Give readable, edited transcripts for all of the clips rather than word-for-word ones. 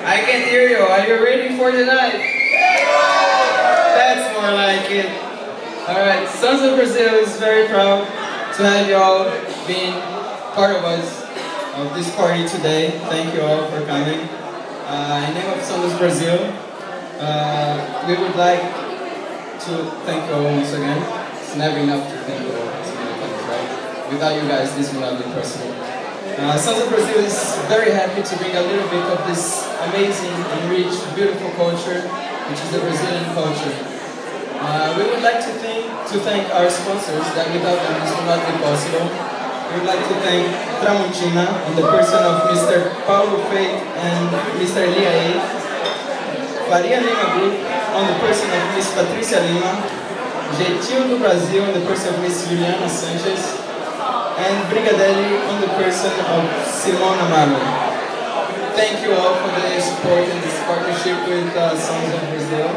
I can hear you. Are you ready for tonight? That's more like it. Alright, Sons of Brazil is very proud to have you all being part of us, of this party today. Thank you all for coming. In name of Sons of Brazil, we would like to thank you all once again. It's never enough to thank you all so many times, right? Without you guys, this would not be possible. Sons of Brazil is very happy to bring a little bit of this amazing and rich, beautiful culture, which is the Brazilian culture. We would like to thank our sponsors, that without them this would not be possible. We would like to thank Tramontina in the person of Mr. Paulo Feito and Mr. Liae, Faria Lima Group on the person of Miss Patricia Lima, Jeitinho do Brasil on the person of Miss Juliana Sanchez, and Brigadelli on the person of Simona Malo. Thank you all for the support and this partnership with Sons of Brazil.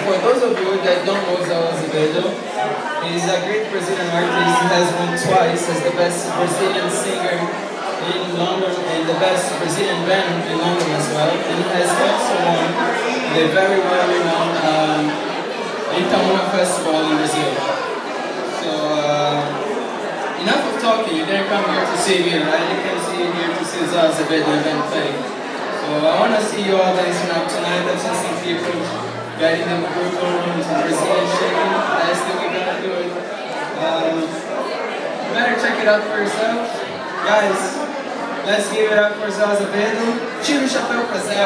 For those of you that don't know Azevedo, he is a great Brazilian artist. He has won twice as the best Brazilian singer in London and the best Brazilian band in London as well. And he has also won the very well-renowned Itaúna Festival in Brazil. So, enough of talking, you didn't come here to see me, right? You came here to see Azevedo event play. So I want to see you all dancing up tonight. I've seen some people getting them group on some Brazilian shaking. That's the way we're gonna do it. You better check it out for yourself. Guys, let's give it up for Azevedo. Tira o chapéu pra Zé.